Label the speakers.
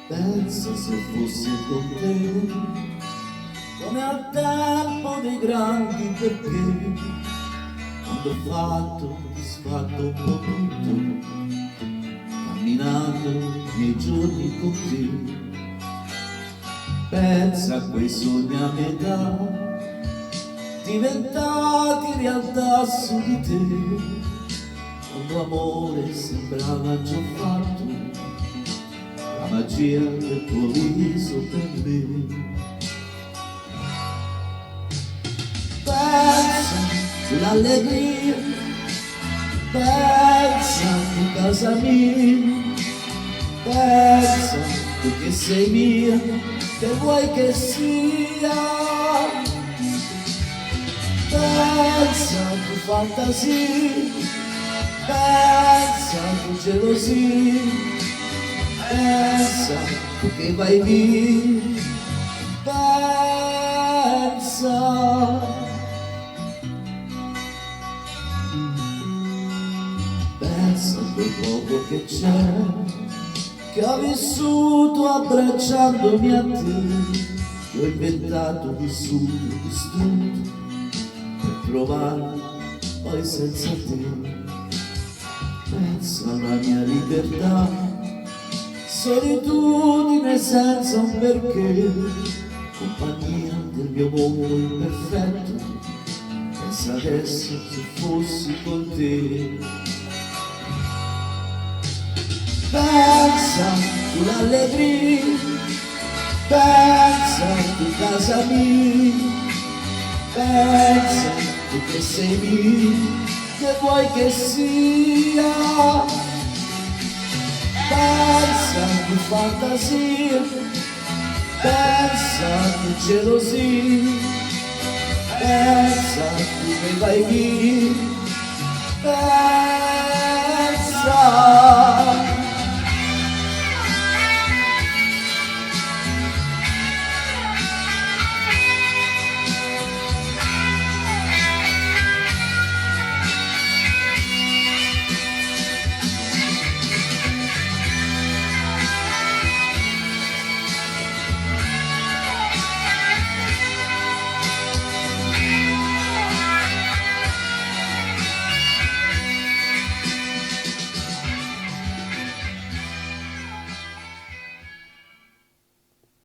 Speaker 1: Pensa se fossi con te, come al tempo dei grandi, perché quando ho fatto, disfatto un po' tutto, camminando i miei giorni con te. Pensa a quei sogni a metà, diventati realtà su di te, quando amore sembrava già fatto, la magia del tuo viso per me. Pensa sull'allegria, pensa tu casa mia, pensa tu che sei mia, che vuoi che sia. Pensa tu fantasia, pensa tu gelosia, pensa tu che vai via, pensa. Pensa a quel poco che c'è, che ho vissuto abbracciandomi a te, che ho inventato, vissuto, distrutto, per trovare poi senza te. Pensa alla mia libertà, solitudine senza un perché, compagnia del mio mondo imperfetto. Pensa adesso se fossi con te. Pensa sull'allegria, pensa tu casa mia, pensa tu che sei mia, che vuoi che sia. Pensa tu fantasia, pensa tu gelosia, pensa tu che vai via.